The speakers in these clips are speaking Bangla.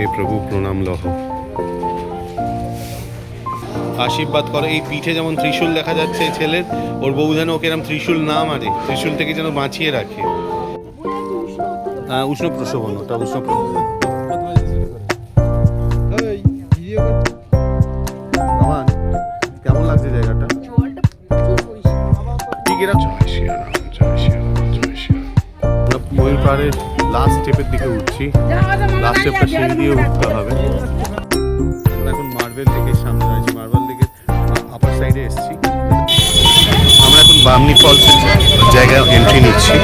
হে প্রভু প্রণাম লহ, আশীর্বাদ করো। এই পিঠে যেমন ত্রিশূল দেখা যাচ্ছে ছেলের, ওর বউ যেন ওকে এরকম ত্রিশূল না মারে, ত্রিশূল থেকে যেন বাঁচিয়ে রাখে। উষ্ণ প্রসবন, ওটা উষ্ণ প্রসবন। কেমন লাগছে জায়গাটা? আমরা ময়ূর পাহাড়ের লাস্ট স্টেপের দিকে উঠছি। লাস্ট স্টেপটা সিঁড়ি দিয়ে উঠতে হবে। আমরা এখন মার্বেল লেকের সামনে রয়েছি, মার্বেল লেকের আপার সাইডে এসেছি। আমরা এখন বামনি ফলস জায়গায় এন্ট্রি নিচ্ছি।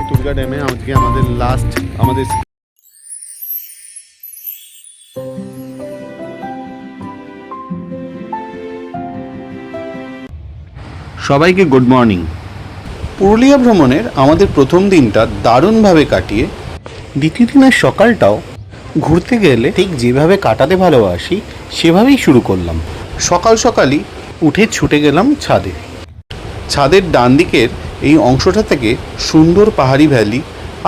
তুলগা ড্যামে আজকে আমাদের লাস্ট সবাইকে গুড মর্নিং। পুরুলিয়া ভ্রমণের আমাদের প্রথম দিনটা দারুণভাবে কাটিয়ে দ্বিতীয় দিনের সকালটাও ঘুরতে গেলে ঠিক যেভাবে কাটাতে ভালোবাসি সেভাবেই শুরু করলাম। সকাল সকালই উঠে ছুটে গেলাম ছাদে। ছাদের ডান দিকের এই অংশটা থেকে সুন্দর পাহাড়ি ভ্যালি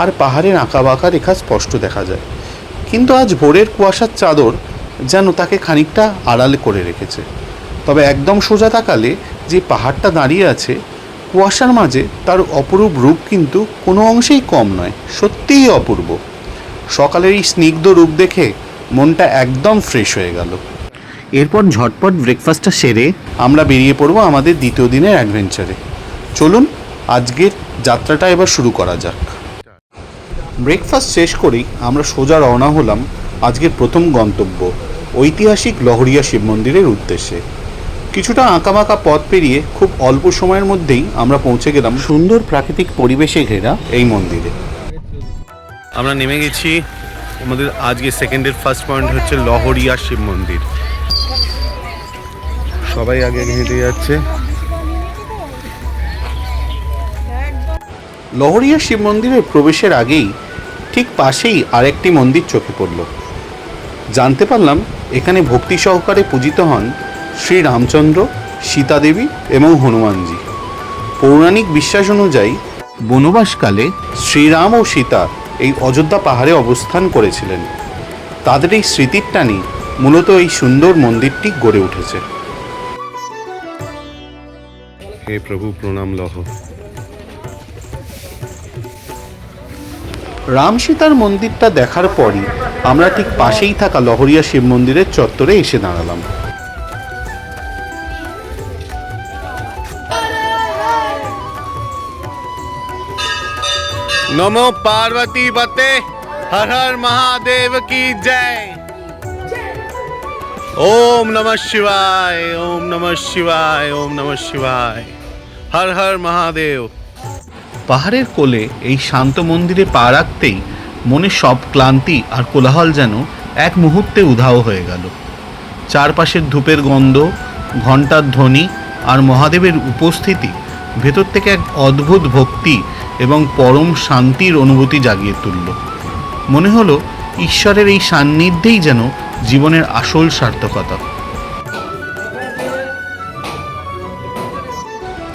আর পাহাড়ের আঁকাবাঁকা রেখা স্পষ্ট দেখা যায়, কিন্তু আজ ভোরের কুয়াশার চাদর যেন তাকে খানিকটা আড়ালে করে রেখেছে। তবে একদম সোজা তাকালে যে পাহাড়টা দাঁড়িয়ে আছে কুয়াশার মাঝে, তার অপরূপ রূপ কিন্তু কোনো অংশেই কম নয়, সত্যিই অপূর্ব। সকালের এই স্নিগ্ধ রূপ দেখে মনটা একদম ফ্রেশ হয়ে গেল। এরপর ঝটপট ব্রেকফাস্টটা সেরে আমরা বেরিয়ে পড়ব আমাদের দ্বিতীয় দিনের অ্যাডভেঞ্চারে। চলুন আজকের যাত্রাটা এবার শুরু করা যাক। ব্রেকফাস্ট শেষ করেই আমরা সোজা রওনা হলাম আজকের প্রথম গন্তব্য ঐতিহাসিক লহরিয়া শিব মন্দিরের উদ্দেশ্যে। কিছুটা আঁকাবাঁকা পথ পেরিয়ে খুব অল্প সময়ের মধ্যেই আমরা পৌঁছে গেলাম সুন্দর প্রাকৃতিক পরিবেশে ঘেরা এই মন্দিরে। আমরা নেমে গেছি। আমাদের আজকে সেকেন্ডের ফার্স্ট পয়েন্ট হচ্ছে লহরিয়া শিব মন্দির। সবাই আগে হেঁটে যাচ্ছে। লহরিয়া শিব মন্দিরের প্রবেশের আগেই ঠিক পাশেই আরেকটি মন্দির চোখে পড়ল। জানতে পারলাম এখানে ভক্তি সহকারে পূজিত হন শ্রী রামচন্দ্র, সীতা দেবী এবং হনুমানজি। পৌরাণিক বিশ্বাস অনুযায়ী বনবাসকালে শ্রীরাম ও সীতা এই অযোধ্যা পাহাড়ে অবস্থান করেছিলেন। তাদের এই স্মৃতির টানেই মূলত এই সুন্দর মন্দিরটি গড়ে উঠেছে। হে প্রভু প্রণাম লহ। রাম সীতার মন্দিরটা দেখার পরই আমরা ঠিক পাশেই থাকা লহরিয়া শিব মন্দিরের চত্বরে এসে দাঁড়ালাম। नमो पार्वती पते, हर हर महादेव की जय। ओम नमः शिवाय, ओम नमः शिवाय, ओम नमः शिवाय, हर हर महादेव। পাহাড়ের কোলে এই শান্ত মন্দিরে পা রাখতেই মনে সব ক্লান্তি আর কোলাহল যেন এক মুহূর্তে উধাও হয়ে গেল। চারপাশের ধূপের গন্ধ, ঘণ্টার ধ্বনি আর মহাদেবের উপস্থিতি ভেতর থেকে এক অদ্ভুত ভক্তি এবং পরম শান্তির অনুভূতি জাগিয়ে তুলল। মনে হলো ঈশ্বরের এই সান্নিধ্যেই যেন জীবনের আসল সার্থকতা।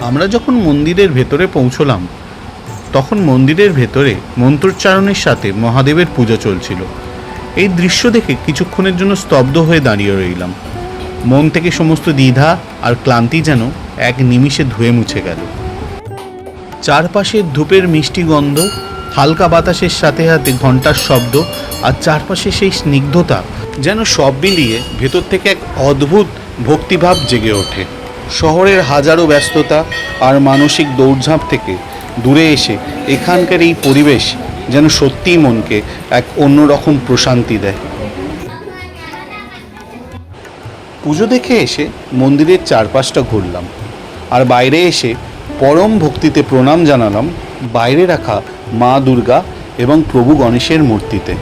আমরা যখন মন্দিরের ভেতরে পৌঁছলাম তখন মন্দিরের ভেতরে মন্ত্রোচ্চারণের সাথে মহাদেবের পূজা চলছিল। এই দৃশ্য দেখে কিছুক্ষণের জন্য স্তব্ধ হয়ে দাঁড়িয়ে রইলাম। মন থেকে সমস্ত দ্বিধা আর ক্লান্তি যেন এক নিমিষে ধুয়ে মুছে গেল। চারপাশের ধূপের মিষ্টি গন্ধ, হালকা বাতাসের সাথে সাথে ঘণ্টার শব্দ আর চারপাশে সেই স্নিগ্ধতা যেন সব মিলিয়ে ভেতর থেকে এক অদ্ভুত ভক্তিভাব জেগে ওঠে। শহরের হাজারো ব্যস্ততা আর মানসিক দৌড়ঝাঁপ থেকে দূরে এসে এখানকার এই পরিবেশ যেন সত্যিই মনকে এক অন্যরকম প্রশান্তি দেয়। পুজো দেখে এসে মন্দিরের চারপাশটা ঘুরলাম আর বাইরে এসে পরম ভক্তিতে প্রণাম জানালাম বাইরে রাখা মা দুর্গা এবং প্রভু গণেশের মূর্তিতে।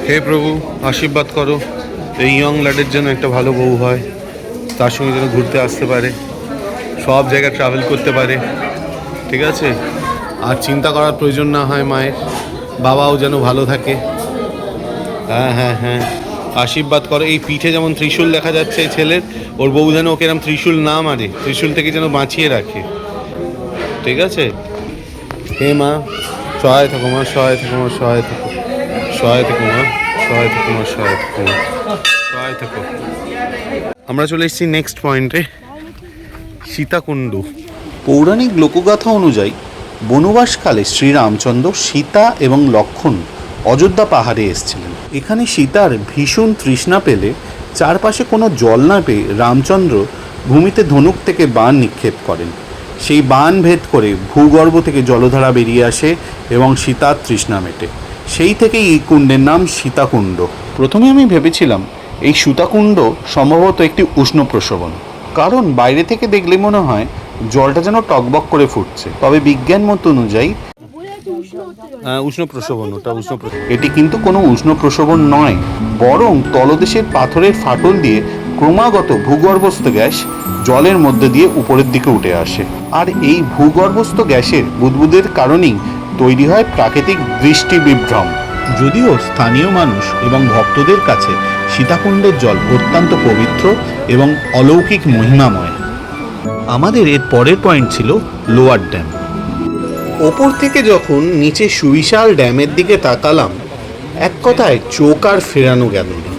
হে প্রভু, আশীর্বাদ করো এই ইয়ং লাডের জন্য একটা ভালো বউ হয়, তার সঙ্গে যেন ঘুরতে আসতে পারে, সব জায়গায় ট্রাভেল করতে পারে, ঠিক আছে? আর চিন্তা করার প্রয়োজন না হয় মায়ের, বাবাও যেন ভালো থাকে। হ্যাঁ হ্যাঁ হ্যাঁ, আশীর্বাদ করো। এই পিঠে যেমন ত্রিশূল দেখা যাচ্ছে এই ছেলের, ওর বউ যেন ওকে এরম ত্রিশূল না মারে, ত্রিশূল থেকে যেন বাঁচিয়ে রাখে। ঠিক আছে? হে মা, সহায় থাকো মা, সহায় থাকো মা, সহায় থাকো, সহায় থাকো মা, সহায় থাকো মা, সহায় থাকো মা, সহায় থাকো। আমরা চলে এসেছি নেক্সট পয়েন্টে, সীতাকুণ্ড। পৌরাণিক লোকগাথা অনুযায়ী বনবাসকালে শ্রীরামচন্দ্র, সীতা এবং লক্ষ্মণ অযোধ্যা পাহাড়ে এসেছিলেন। এখানে সীতার ভীষণ তৃষ্ণা পেলে চারপাশে কোনো জল না পেয়ে রামচন্দ্র ভূমিতে ধনুক থেকে বাণ নিক্ষেপ করেন। সেই বাণ ভেদ করে ভূগর্ভ থেকে জলধারা বেরিয়ে আসে এবং সীতার তৃষ্ণা মেটে। সেই থেকেই এই কুণ্ডের নাম সীতাকুণ্ড। প্রথমে আমি ভেবেছিলাম এই সীতাকুণ্ড সম্ভবত একটি উষ্ণ প্রসবন, কারণ বাইরে থেকে দেখলে মনে হয় জলটা যেন টকবক করে ফুটছে। তবে বিজ্ঞান মত অনুযায়ী উষ্ণ প্রসবন, ওটা উষ্ণ প্রসবন। এটি কিন্তু কোনো উষ্ণ প্রসবন নয়, বরং তলদেশের পাথরের ফাটল দিয়ে ক্রমাগত ভূগর্ভস্থ গ্যাস জলের মধ্যে দিয়ে উপরের দিকে উঠে আসে। আর এই ভূগর্ভস্থ গ্যাসের বুদবুদের কারণেই তৈরি হয় প্রাকৃতিক দৃষ্টি বিভ্রম। যদিও স্থানীয় মানুষ এবং ভক্তদের কাছে সীতাকুণ্ডের জল অত্যন্ত পবিত্র এবং অলৌকিক মহিমাময়। আমাদের এর পরের পয়েন্ট ছিল লোয়ার ড্যাম। ওপর থেকে যখন নিচে সুবিশাল ড্যামের দিকে তাকালাম, এক কথায় চোখ আর ফেরানো গেল না।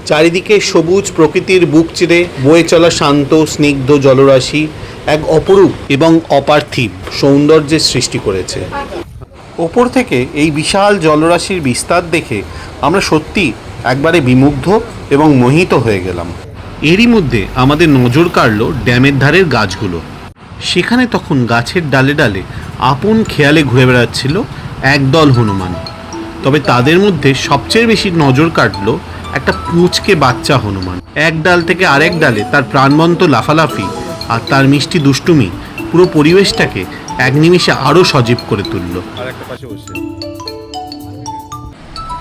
চারিদিকে সবুজ প্রকৃতির বুক চিরে বয়ে চলা শান্ত স্নিগ্ধ জলরাশি এক অপরূপ এবং অপার্থিব সৌন্দর্যের সৃষ্টি করেছে। ওপর থেকে এই বিশাল জলরাশির বিস্তার দেখে আমরা সত্যি একবারে বিমুগ্ধ এবং মোহিত হয়ে গেলাম। এরই মধ্যে আমাদের নজর কাড়ল ড্যামের ধারের গাছগুলো। সেখানে তখন গাছের ডালে ডালে আপন খেয়ালে ঘুরে বেড়াচ্ছিল একদল হনুমান। তবে তাদের মধ্যে সবচেয়ে বেশি নজর কাটল একটা পুঁচকে বাচ্চা হনুমান। এক ডাল থেকে আরেক ডালে তার প্রাণবন্ত লাফালাফি আর তার মিষ্টি দুষ্টুমি পুরো পরিবেশটাকে এক নিমিষে আরও সজীব করে তুলল।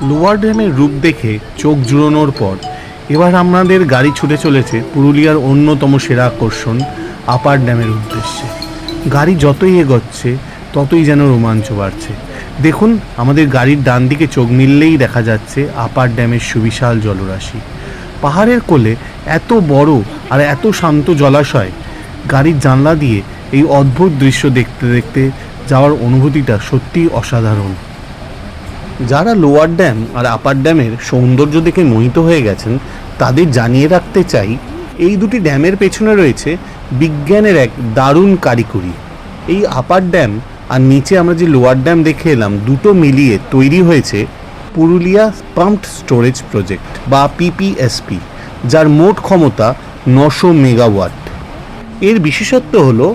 লোয়ার ড্যামের রূপ দেখে চোখ জুড়োনোর পর এবার আমাদের গাড়ি ছুটে চলেছে পুরুলিয়ার অন্যতম সেরা আকর্ষণ আপার ড্যামের উদ্দেশ্যে। গাড়ি যতই এগোচ্ছে ততই যেন রোমাঞ্চ বাড়ছে। দেখুন, আমাদের গাড়ির ডান দিকে চোখ মিললেই দেখা যাচ্ছে আপার ড্যামের সুবিশাল জলরাশি। পাহাড়ের কোলে এত বড় আর এত শান্ত জলাশয়, গাড়ির জানলা দিয়ে এই অদ্ভুত দৃশ্য দেখতে দেখতে যাওয়ার অনুভূতিটা সত্যিই অসাধারণ। যারা লোয়ার ড্যাম আর আপার ড্যামের সৌন্দর্য দেখে মোহিত হয়ে গেছেন তাদের জানিয়ে রাখতে চাই, এই দুটি ড্যামের পেছনে রয়েছে বিজ্ঞানের এক দারুণ কারিগরি। এই আপার ড্যাম আর নিচে আমরা যে লোয়ার ড্যাম দেখে এলাম, দুটো মিলিয়ে তৈরি হয়েছে পুরুলিয়া পাম্পড স্টোরেজ প্রজেক্ট বা পিপিএসপি, যার মোট ক্ষমতা 900 মেগাওয়াট। এর বিশেষত্ব হলো,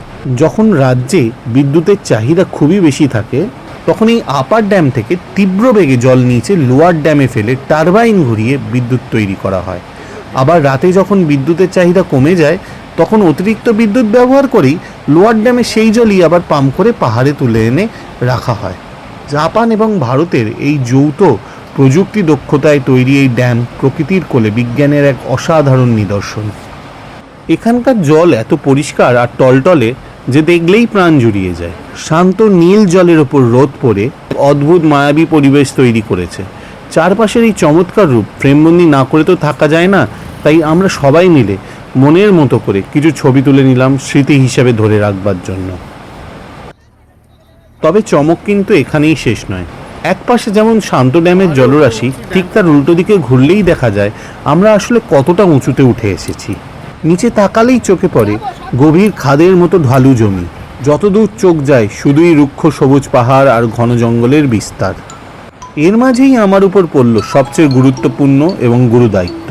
যখন রাজ্যে বিদ্যুতের চাহিদা খুবই বেশি থাকে তখন এই আপার ড্যাম থেকে তীব্র বেগে জল নিচে লোয়ার ড্যামে ফেলে টারবাইন ঘুরিয়ে বিদ্যুৎ তৈরি করা হয়। আবার রাতে যখন বিদ্যুতের চাহিদা কমে যায় তখন অতিরিক্ত বিদ্যুৎ ব্যবহার করেই লোয়ার ড্যামে সেই জলই আবার পাম্প করে পাহাড়ে তুলে এনে রাখা হয়। জাপান এবং ভারতের এই যৌথ প্রযুক্তি দক্ষতায় তৈরি এই ড্যাম প্রকৃতির কোলে বিজ্ঞানের এক অসাধারণ নিদর্শন। এখানকার জল এত পরিষ্কার আর টলটলে যে দেখলেই প্রাণ জুড়িয়ে যায়। শান্ত নীল জলের ওপর রোদ পড়ে অদ্ভুত মায়াবী পরিবেশ তৈরি করেছে। চারপাশের এই চমৎকার রূপ ফ্রেমবন্দি না করে তো থাকা যায় না, তাই আমরা সবাই মিলে মনের মতো করে কিছু ছবি তুলে নিলাম স্মৃতি হিসেবে ধরে রাখবার জন্য। তবে চমক কিন্তু এখানেই শেষ নয়। এক পাশে যেমন শান্ত ড্যামের জলরাশি, ঠিক তার উল্টো দিকে ঘুরলেই দেখা যায় আমরা আসলে কতটা উঁচুতে উঠে এসেছি। নিচে তাকালেই চোখে পড়ে গভীর খাদের মতো ঢালু জমি, যতদূর চোখ যায় শুধুই রুক্ষ সবুজ পাহাড় আর ঘন জঙ্গলের বিস্তার। এর মাঝেই আমার উপর পড়ল সবচেয়ে গুরুত্বপূর্ণ এবং গুরুদায়িত্ব।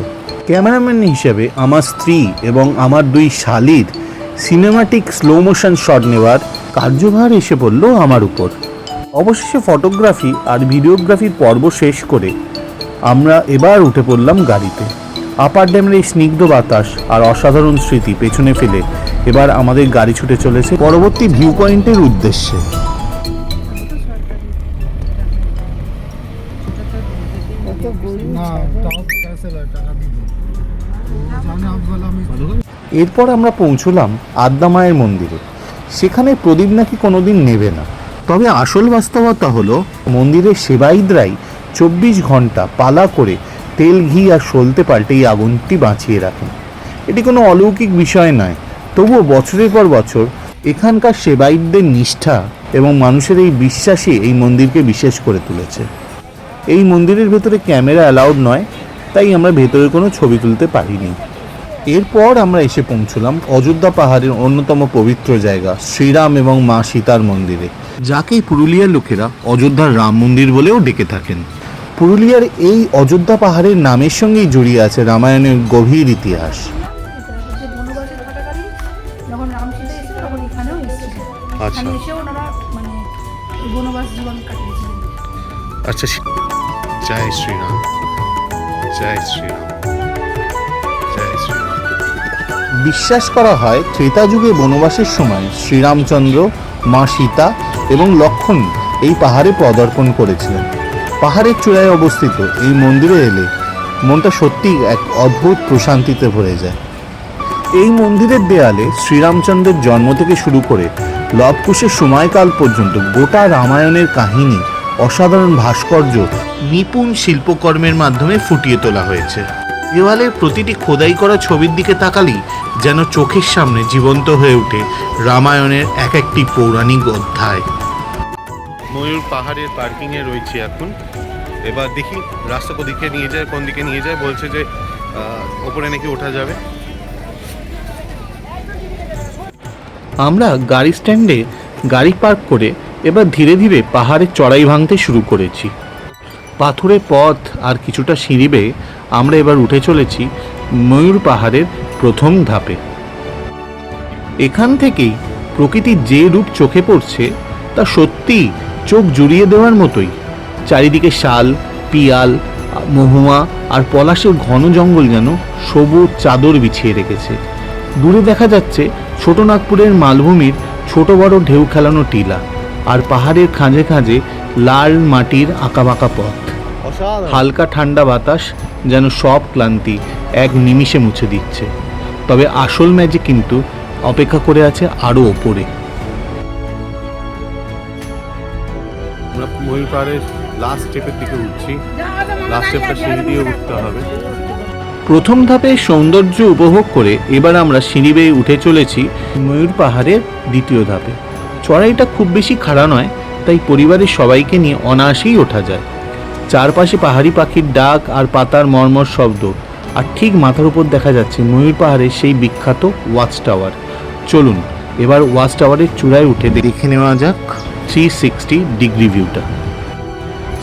ক্যামেরাম্যান হিসেবে আমার স্ত্রী এবং আমার দুই শালির সিনেমাটিক স্লো মোশন শট নেওয়ার কার্যভার এসে পড়ল আমার উপর। অবশেষে ফটোগ্রাফি আর ভিডিওগ্রাফির পর্ব শেষ করে আমরা এবার উঠে পড়লাম গাড়িতে। আপার ড্যামের এই স্নিগ্ধ বাতাস আর অসাধারণ স্মৃতি পেছনে ফেলে এবার আমাদের গাড়ি ছুটে চলেছে পরবর্তী ভিউ পয়েন্টের উদ্দেশ্যে। এরপর আমরা পৌঁছলাম আদ্যা মায়ের মন্দিরে। সেখানে প্রদীপ নাকি কোনোদিন নেবে না, তবে আসল বাস্তবতা হলো মন্দিরের সেবায়িতরাই 24 ঘন্টা পালা করে তেল ঘি আর সলতে পাল্টে এই আগুনটি বাঁচিয়ে রাখেন। এটি কোনো অলৌকিক বিষয় নয়, তবুও বছরের পর বছর এখানকার সেবায়িতদের নিষ্ঠা এবং মানুষের এই বিশ্বাসই এই মন্দিরকে বিশেষ করে তুলেছে। এই মন্দিরের ভেতরে ক্যামেরা অ্যালাউড নয়, তাই আমরা ভেতরে কোনো ছবি তুলতে পারিনি। এরপর আমরা এসে পৌঁছলাম অযোধ্যা পাহাড়ের অন্যতম পবিত্র জায়গা শ্রীরাম এবং মা সীতার মন্দিরে, যাকে পুরুলিয়ার লোকেরা অযোধ্যার রাম মন্দির বলেও ডেকে থাকেন। পুরুলিয়ার এই অযোধ্যা পাহাড়ের নামের সঙ্গেই জড়িয়ে আছে রামায়ণের গভীর ইতিহাস। আচ্ছা আচ্ছা, জয় শ্রীরাম, জয় শ্রীরাম, জয় শ্রীরাম। বিশ্বাস করা হয় ত্রেতা যুগে বনবাসের সময় শ্রীরামচন্দ্র, মা সীতা এবং লক্ষ্মণ এই পাহাড়ে পদার্পণ করেছিলেন। পাহাড়ের চূড়ায় অবস্থিত এই মন্দিরে এলে মনটা সত্যিই এক অদ্ভুত প্রশান্তিতে ভরে যায়। এই মন্দিরের দেয়ালে শ্রীরামচন্দ্রের জন্ম থেকে শুরু করে লবকুশের সময়কাল পর্যন্ত গোটা রামায়ণের কাহিনী অসাধারণ ভাস্কর্য নিপুণ শিল্পকর্মের মাধ্যমে ফুটিয়ে তোলা হয়েছে। দেওয়ালের প্রতিটি খোদাই করা ছবির দিকে তাকালেই যেন চোখের সামনে জীবন্ত হয়ে ওঠে রামায়ণের এক একটি পৌরাণিক অধ্যায়। ময়ূর পাহাড়ের পার্কিংয়ে রয়েছে এখন। এবার দেখি রাস্তা কোদিকে নিয়ে যায়, কোন দিকে নিয়ে যায়। বলছে যে ওপরে নাকি ওঠা যাবে। আমরা গাড়ি স্ট্যান্ডে গাড়ি পার্ক করে এবার ধীরে ধীরে পাহাড়ের চড়াই ভাঙতে শুরু করেছি। পাথুরে পথ আর কিছুটা সিঁড়ি বেয়ে আমরা এবার উঠে চলেছি ময়ূর পাহাড়ের প্রথম ধাপে। এখান থেকেই প্রকৃতির যে রূপ চোখে পড়ছে তা সত্যি চোখ জুড়িয়ে দেওয়ার মতোই। চারিদিকে শাল, পিয়াল, মহুয়া আর পলাশের ঘন জঙ্গল যেন সবুজ চাদর বিছিয়ে রেখেছে। দূরে দেখা যাচ্ছে ছোটনাগপুরের মালভূমির ছোট বড় ঢেউ খেলানো টিলা, আর পাহাড়ের খাঁজে খাঁজে লাল মাটির আঁকাবাঁকা পথ। হালকা ঠান্ডা বাতাস যেন সব ক্লান্তি এক নিমিষে মুছে দিচ্ছে। তবে আসল ম্যাজিক কিন্তু অপেক্ষা করে আছে আরো ওপরে। আমরা ময়ূর পাহাড়ের লাস্ট স্টেপের দিকে উঠছি। লাস্ট স্টেপটা সিঁড়ি দিয়ে উঠতে হবে। প্রথম ধাপে সৌন্দর্য উপভোগ করে এবার আমরা সিঁড়ি বেয়ে উঠে চলেছি ময়ূর পাহাড়ের দ্বিতীয় ধাপে। চড়াইটা খুব বেশি খাড়া নয়, তাই পরিবারের সবাইকে নিয়ে অনায়াসেই ওঠা যায়। চারপাশে পাহাড়ি পাখির ডাক আর পাতার মর্মর শব্দ, আর ঠিক মাথার উপর দেখা যাচ্ছে ময়ূর পাহাড়ের সেই বিখ্যাত ওয়াচ টাওয়ার। চলুন এবার ওয়াচ টাওয়ারের চূড়ায় উঠে দেখে নেওয়া যাক 360 ডিগ্রি ভিউটা।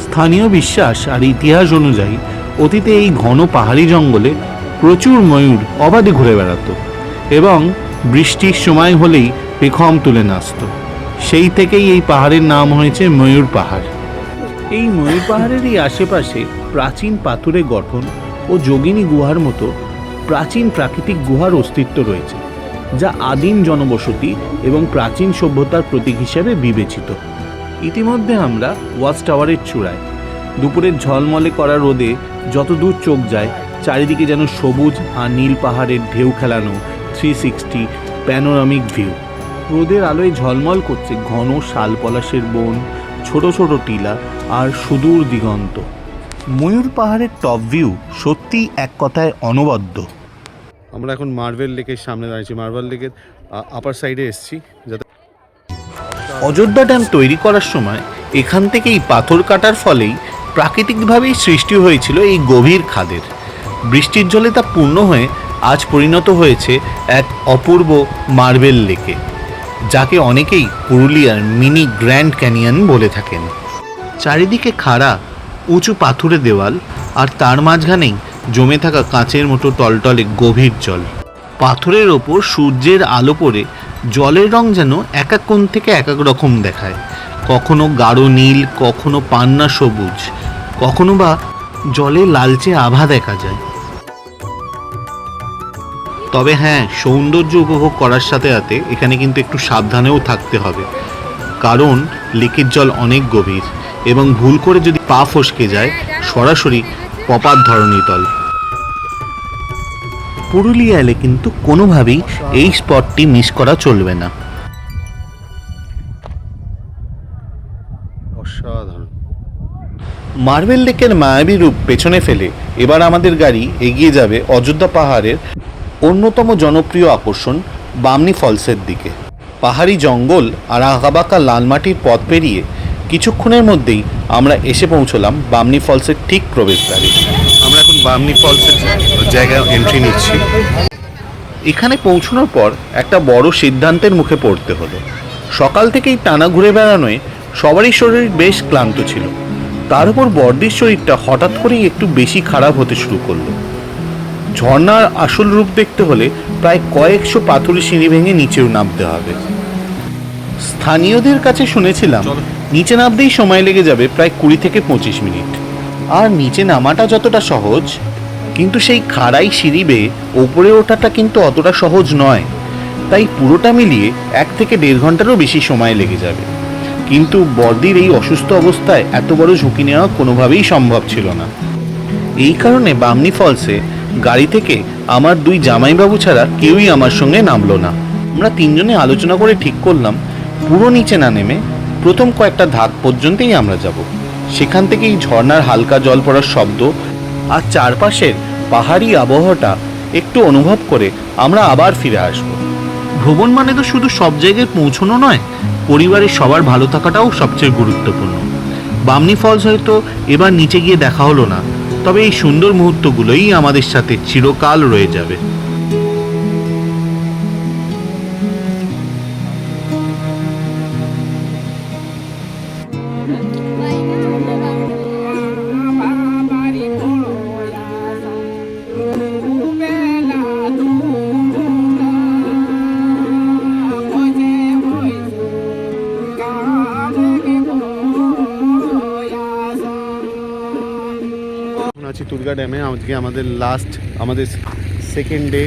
স্থানীয় বিশ্বাস আর ইতিহাস অনুযায়ী অতীতে এই ঘন পাহাড়ি জঙ্গলে প্রচুর ময়ূর অবাধে ঘুরে বেড়াতো এবং বৃষ্টির সময় হলেই পেখম তুলে নাচত। সেই থেকেই এই পাহাড়ের নাম হয়েছে ময়ূর পাহাড়। এই ময়ূর পাহাড়েরই আশেপাশে প্রাচীন পাথুরে গঠন ও যোগিনী গুহার মতো প্রাচীন প্রাকৃতিক গুহার অস্তিত্ব রয়েছে, যা আদিম জনবসতি এবং প্রাচীন সভ্যতার প্রতীক হিসেবে বিবেচিত। ইতিমধ্যে আমরা ওয়াচ টাওয়ারের চূড়ায়। দুপুরের ঝলমলে করা রোদে যত দূর চোখ যায় চারিদিকে যেন সবুজ আর নীল পাহাড়ের ঢেউ খেলানো 360 প্যানোরামিক ভিউ। রোদের আলোয় ঝলমল করছে ঘন শাল পলাশের বন, ছোট ছোট টিলা আর সুদূর দিগন্ত। ময়ূর পাহাড়ের টপ ভিউ সত্যি এক কথায় অনবদ্য। আমরা এখন মার্বেল লেকের সামনে দাঁড়িয়েছি। মার্বেল লেকের আপার সাইডে এসেছি। যাতে অযোধ্যা ড্যাম তৈরি করার সময় এখান থেকেই পাথর কাটার ফলেই প্রাকৃতিকভাবেই সৃষ্টি হয়েছিল এই গভীর খাদের। বৃষ্টির জলে তা পূর্ণ হয়ে আজ পরিণত হয়েছে এক অপূর্ব মার্বেল লেকে, যাকে অনেকেই পুরুলিয়ার মিনি গ্র্যান্ড ক্যানিয়ন বলে থাকেন। চারিদিকে খাড়া উঁচু পাথুরে দেওয়াল, আর তার মাঝখানেই জমে থাকা কাঁচের মতো টলটলে গভীর জল। পাথরের ওপর সূর্যের আলো পড়ে জলের রং যেন এক এক কোণ থেকে এক এক রকম দেখায়। কখনো গাঢ় নীল, কখনো পান্না সবুজ, কখনো বা জলে লালচে আভা দেখা যায়। তবে হ্যাঁ, সৌন্দর্য উপভোগ করার সাথে সাথে এখানে কিন্তু একটু সাবধানেও থাকতে হবে, কারণ লেকের জল অনেক গভীর এবং ভুল করে যদি পা ফসকে যায় সরাসরি পপার ধরণীতল। পুরুলিয়া এলে কিন্তু কোনোভাবেই এই স্পটটি মিস করা চলবে না। অসাধারণ। মার্বেল লেকের মায়াবী রূপ পেছনে ফেলে এবার আমাদের গাড়ি এগিয়ে যাবে অযোধ্যা পাহাড়ের অন্যতম জনপ্রিয় আকর্ষণ বামনি ফলসের দিকে। পাহাড়ি জঙ্গল আর আঁকাবাঁকা লাল মাটির পথ পেরিয়ে কিছুক্ষণের মধ্যেই আমরা এসে পৌঁছলাম বামনি ফলসের ঠিক প্রবেশদ্বারে। আমরা এখন বামনি ফলসের জায়গায় এন্ট্রি নিচ্ছি। এখানে পৌঁছানোর পর একটা বড় সিদ্ধান্তের মুখে পড়তে হলো। সকাল থেকেই টানা ঘুরে বেড়ানোয় সবারই শরীর বেশ ক্লান্ত ছিল, তার উপর বর্দির শরীরটা হঠাৎ করেই একটু বেশি খারাপ হতে শুরু করলো। ঝর্ণার আসল রূপ দেখতে হলে প্রায় কয়েকশো পাথুরে সিঁড়ি ভেঙে নিচেও নামতে হবে। স্থানীয়দের কাছে শুনেছিলাম নিচে নামতেই সময় লেগে যাবে প্রায় 20 থেকে 25 মিনিট। আর নিচে নামাটা যতটা সহজ, কিন্তু সেই খাড়াই সিঁড়ি বেয়ে ওপরে ওঠাটা কিন্তু অতটা সহজ নয়। তাই পুরোটা মিলিয়ে 1 থেকে 1.5 ঘন্টারও বেশি সময় লেগে যাবে। কিন্তু বর্দির এই অসুস্থ অবস্থায় এত বড় ঝুঁকি নেওয়া কোনোভাবেই সম্ভব ছিল না। এই কারণে বামনি ফলসে গাড়ি থেকে আমার 2 জামাইবাবু ছাড়া কেউই আমার সঙ্গে নামলো না। আমরা 3 জনে আলোচনা করে ঠিক করলাম পুরো নিচে না নেমে প্রথম কয়েকটা ধাপ পর্যন্তই আমরা যাব। সেখান থেকেই ঝর্ণার হালকা জল পড়ার শব্দ আর চারপাশের পাহাড়ি আবহাওয়াটা একটু অনুভব করে আমরা আবার ফিরে আসব। ভ্রমণ মানে তো শুধু সব জায়গায় পৌঁছানো নয়, পরিবারের সবার ভালো থাকাটাও সবচেয়ে গুরুত্বপূর্ণ। বামনি ফলস হয়তো এবার নিচে গিয়ে দেখা হলো না, তবে এই সুন্দর মুহূর্তগুলোই আমাদের সাথে চিরকাল রয়ে যাবে। আছি তুর্গা ড্যামে। আজকে আমাদের সেকেন্ড ডে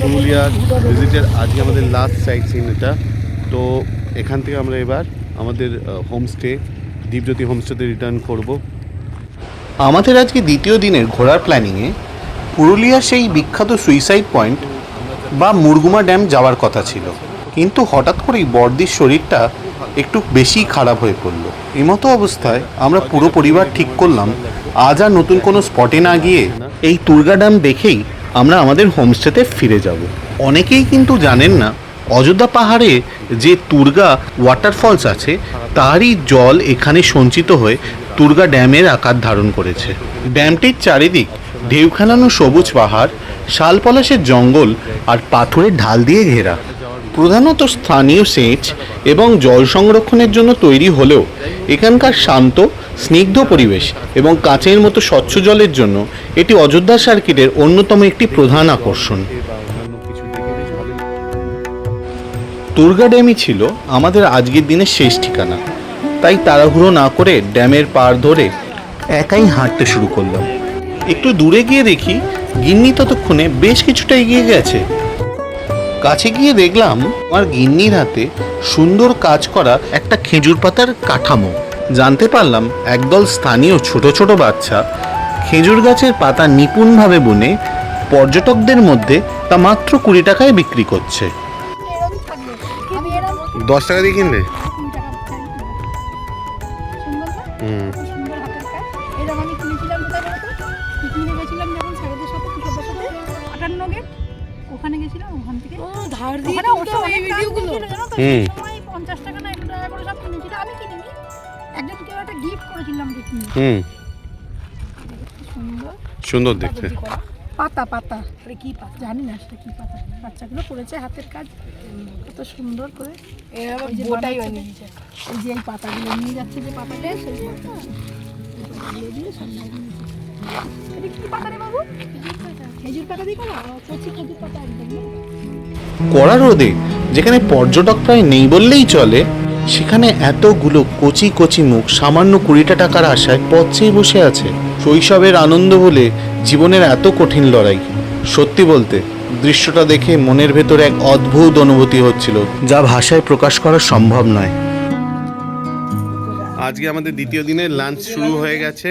পুরুলিয়ার ভিজিটের। আজকে আমাদের লাস্ট সাইট সিন এটা। তো এখান থেকে আমরা এবার আমাদের হোমস্টে দীপজ্যোতি হোমস্টেতে রিটার্ন করব। আমাদের আজকে দ্বিতীয় দিনের ঘোরার প্ল্যানিংয়ে পুরুলিয়ার সেই বিখ্যাত সুইসাইড পয়েন্ট বা মুরগুমা ড্যাম যাওয়ার কথা ছিল, কিন্তু হঠাৎ করেই বর্দির শরীরটা একটু বেশি খারাপ হয়ে পড়লো। এমতো অবস্থায় আমরা পুরো পরিবার ঠিক করলাম আজ আর নতুন কোনো স্পটে না গিয়ে এই তুর্গা ড্যাম দেখেই আমরা আমাদের হোমস্টেতে ফিরে যাব। অনেকেই কিন্তু জানেন না অযোধ্যা পাহাড়ে যে তুর্গা ওয়াটারফলস আছে তারই জল এখানে সঞ্চিত হয়ে তুর্গা ড্যামের আকার ধারণ করেছে। ড্যামটির চারিদিক ঢেউ খেলানো সবুজ পাহাড়, শালপলাশের জঙ্গল আর পাথরের ঢাল দিয়ে ঘেরা। প্রধানত স্থানীয় সেচ এবং জল সংরক্ষণের জন্য তৈরি হলেও এখানকার শান্ত স্নিগ্ধ পরিবেশ এবং কাঁচের মতো স্বচ্ছ জলের জন্য এটি অযোধ্যা সার্কিটের অন্যতম একটি প্রধান আকর্ষণ। তুর্গা ড্যামই ছিল আমাদের আজকের দিনের শেষ ঠিকানা, তাই তাড়াহুড়ো না করে ড্যামের পাড় ধরে একাই হাঁটতে শুরু করলাম। একটু দূরে গিয়ে দেখি গিন্নি ততক্ষণে বেশ কিছুটা এগিয়ে গেছে। কাছে গিয়ে দেখলাম আমার গিন্নির হাতে সুন্দর কাজ করা একটা খেজুর পাতার কাঠামো। জানতে পারলাম একদল স্থানীয় ছোট ছোট বাচ্চা খেজুর গাছের পাতা নিপুণভাবে বুনে পর্যটকদের মধ্যে তা মাত্র 20 টাকায় বিক্রি করছে। 10 টাকা দিয়ে কিনলে? ওখানে গেছিলাম, ওখান থেকে ধার দিয়ে এই ভিডিওগুলো 50 টাকা না 1 টাকা করে সব কিনেছিল। আমি কিনিনি, একজন কেউ একটা গিফট করেছিলাম দেখি। সুন্দর সুন্দর দেখতে পাতা পাতা আরে কি পাতা জানি না সেটা কি পাতা। বাচ্চাগুলো করেছে হাতের কাজ কত সুন্দর করে। বোটাই বানিয়েছে। এই যে এই পাতাগুলো নিয়ে যাচ্ছে, যে পাতাটা সেই পাতা দিয়ে দিয়ে সামনে এটা কি পাতা রে বাবু? খেজুর পাতা দিয়ে করা, কচি খেজুর পাতা একদম। কড়া রোদে যেখানে পর্যটক প্রায় নেই বললেই চলে, সেখানে এতগুলো কচি কচি মুখ সামান্য 20 টাকার আশায় পথ চেয়ে বসে আছে। শৈশবের আনন্দ বলে জীবনের এত কঠিন লড়াই। সত্যি বলতে দৃশ্যটা দেখে মনের ভেতরে এক অদ্ভুত অনুভূতি হচ্ছিল, যা ভাষায় প্রকাশ করা সম্ভব নয়। আজকে আমাদের দ্বিতীয় দিনের লাঞ্চ শুরু হয়ে গেছে।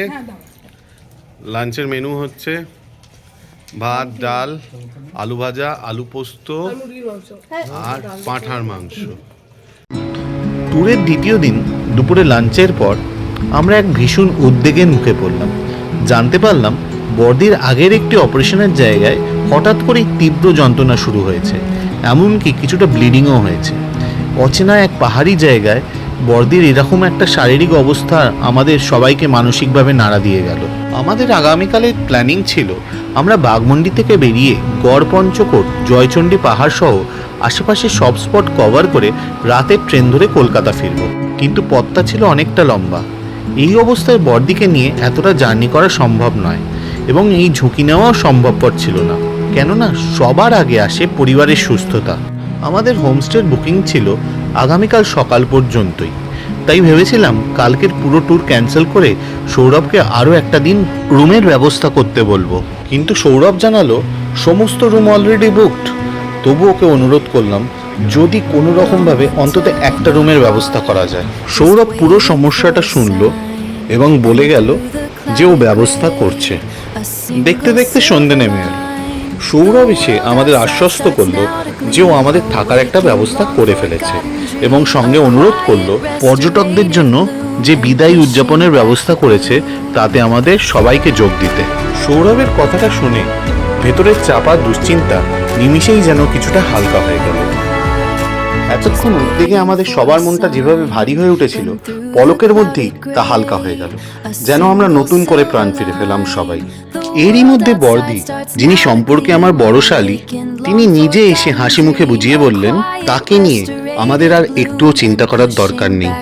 লাঞ্চের মেনু হচ্ছে ভাত, ডাল, আলু ভাজা, আলু পোস্ত আর পাঁঠার মাংস। ট্যুরের দ্বিতীয় দিন দুপুরে লাঞ্চের পর আমরা এক ভীষণ উদ্বেগের মুখে পড়লাম। জানতে পারলাম বর্দির আগের একটি অপারেশনের জায়গায় হঠাৎ করেই তীব্র যন্ত্রণা শুরু হয়েছে, এমনকি কিছুটা ব্লিডিংও হয়েছে। অচেনা এক পাহাড়ি জায়গায় বর্দির এরকম একটা শারীরিক অবস্থা আমাদের সবাইকে মানসিকভাবে নাড়া দিয়ে গেল। আমাদের আগামীকালের প্ল্যানিং ছিল আমরা বাঘমুন্ডি থেকে বেরিয়ে গড়পঞ্চকোট, জয়চণ্ডী পাহাড় সহ আশেপাশে সব স্পট কভার করে রাতের ট্রেন ধরে কলকাতা ফিরব, কিন্তু পথটা ছিল অনেকটা লম্বা। এই অবস্থায় বর্দিকে নিয়ে এতটা জার্নি করা সম্ভব নয় এবং এই ঝুঁকি নেওয়াও সম্ভবপর ছিল না, কেননা সবার আগে আসে পরিবারের সুস্থতা। আমাদের হোমস্টের বুকিং ছিল আগামীকাল সকাল পর্যন্তই, তাই ভেবেছিলাম কালকের পুরো ট্যুর ক্যান্সেল করে সৌরভকে আরও একটা দিন রুমের ব্যবস্থা করতে বলবো, কিন্তু সৌরভ জানালো সমস্ত রুম অলরেডি বুকড। তবু ওকে অনুরোধ করলাম যদি কোনো রকমভাবে অন্তত একটা রুমের ব্যবস্থা করা যায়। সৌরভ পুরো সমস্যাটা শুনলো এবং বলে গেল যে ও ব্যবস্থা করছে। দেখতে দেখতে সন্ধে নেমে এলো। সৌরভ এসে আমাদের আশ্বস্ত করলো যে ও আমাদের থাকার একটা ব্যবস্থা করে ফেলেছে এবং সঙ্গে অনুরোধ করলো পর্যটকদের জন্য যে বিদায় উদযাপনের ব্যবস্থা করেছে তাতে আমাদের সবাইকে যোগ দিতে। সৌরভের কথাটা শুনে ভেতরের চাপা দুশ্চিন্তা নিমিষেই যেন কিছুটা হালকা হয়ে গেল। এতক্ষণ উদ্বেগে আমাদের সবার মনটা যেভাবে ভারী হয়ে উঠেছিল, পলকের মধ্যেই তা হালকা হয়ে গেল, যেন আমরা নতুন করে প্রাণ ফিরে পেলাম সবাই। এরই মধ্যে বর্দি, যিনি সম্পর্কে আমার বড় শালী, তিনি নিজে এসে হাসি মুখে বুঝিয়ে বললেন তাকে নিয়ে আমাদের আর একটুও চিন্তা করার দরকার নেই।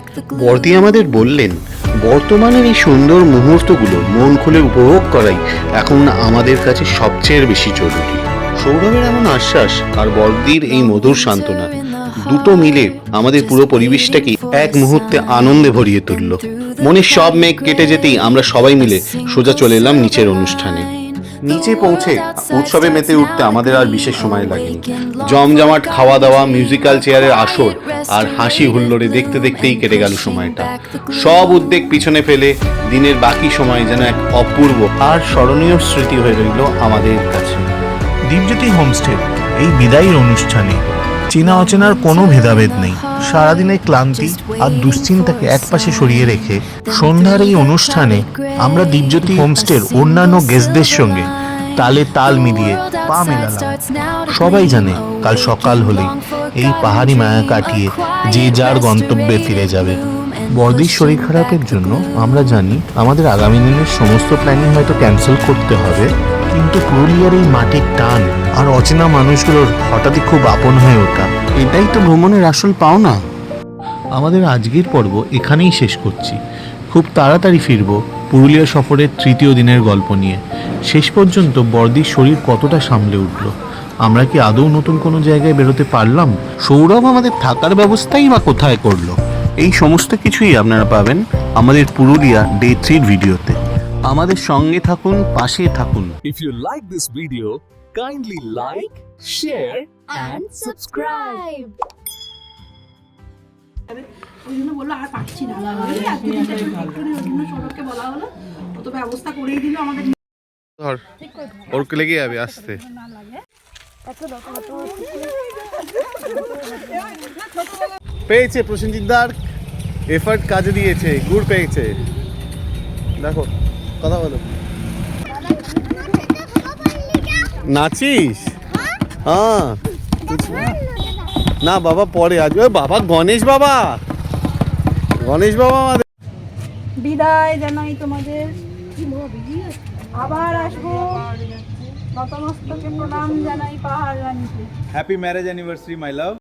বর্দি আমাদের বললেন বর্তমানের এই সুন্দর মুহূর্তগুলো মন খুলে উপভোগ করাই এখন আমাদের কাছে সবচেয়ে বেশি জরুরি। সৌরভের এমন আশ্বাস আর বর্দির এই মধুর সান্ত্বনা দুটো মিলে আমাদের পুরো পরিবেশটাকে এক মুহূর্তে আনন্দে ভরিয়ে তুলল। মনের সব মেঘ কেটে যেতেই আমরা সবাই মিলে সোজা চলে এলাম নিচের অনুষ্ঠানে। নিচে পৌঁছে উৎসবে মেতে উঠতে আমাদের আর বিশেষ সময় লাগেনি। জমজমাট খাওয়া দাওয়া, মিউজিক্যাল চেয়ারের আসর আর হাসি হুল্লোড়ে দেখতে দেখতেই কেটে গেল সময়টা। সব উদ্বেগ পিছনে ফেলে দিনের বাকি সময় যেন এক অপূর্ব আর স্মরণীয় স্মৃতি হয়ে রইল আমাদের কাছে। দীপজ্যোতি হোমস্টে এই বিদায়ীর অনুষ্ঠানে চেনা অচেনার কোনো ভেদাভেদ নেই। সারাদিনের ক্লান্তি আর দুশ্চিন্তাকে একপাশে সরিয়ে রেখে সন্ধ্যার এই অনুষ্ঠানে আমরা দীপজ্যোতি হোমস্টের অন্যান্য গেস্টদের সঙ্গে তালে তাল মিলিয়ে পা মেলালাম। সবাই জানে কাল সকাল হলেই এই পাহাড়ি মায়া কাটিয়ে যে যার গন্তব্যে ফিরে যাবে। বর্দির শরীর খারাপের জন্য আমরা জানি আমাদের আগামী দিনের সমস্ত প্ল্যানিং হয়তো ক্যান্সেল করতে হবে, কিন্তু পুরুলিয়ার এই মাটির টান আর অচেনা মানুষগুলোর হঠাৎই খুব আপন হয়ে ওঠা, এটাই তো ভ্রমণের আসল পাওনা। আমাদের আজকের পর্ব এখানেই শেষ করছি। খুব তাড়াতাড়ি ফিরব পুরুলিয়া সফরের তৃতীয় দিনের গল্প নিয়ে। শেষ পর্যন্ত বর্দির শরীর কতটা সামলে উঠল, আমরা কি আদৌ নতুন কোনো জায়গায় বেরোতে পারলাম, সৌরভ আমাদের থাকার ব্যবস্থাই বা কোথায় করলো, এই সমস্ত কিছুই আপনারা পাবেন আমাদের পুরুলিয়া ডে 3 ভিডিওতে। আমাদের সঙ্গে থাকুন, পাশে থাকুন। If you like this video, kindly like, share, and subscribe. ওই জন্য বললো আর পাচ্ছি না, ওই জন্য সৌরভকে বলা হলো, ও তো ব্যবস্থা করেই দিল আমাদের। ধর ওর লেগে যাবে আসতে। পেয়েছে প্রসেনজিৎদার এফার্ট কাজে দিয়েছে, গুড় পেয়েছে। দেখো কথা বলো। নাচিস? হ্যাঁ না বাবা পরে আজ। ওই বাবা গণেশ বাবা, গণেশ বাবা আমাদের বিদায় জানাই তোমাদের, আবার আসবো। নতমস্তকে প্রণাম জানাই পাহাড় রানীকে। Happy marriage anniversary, my love.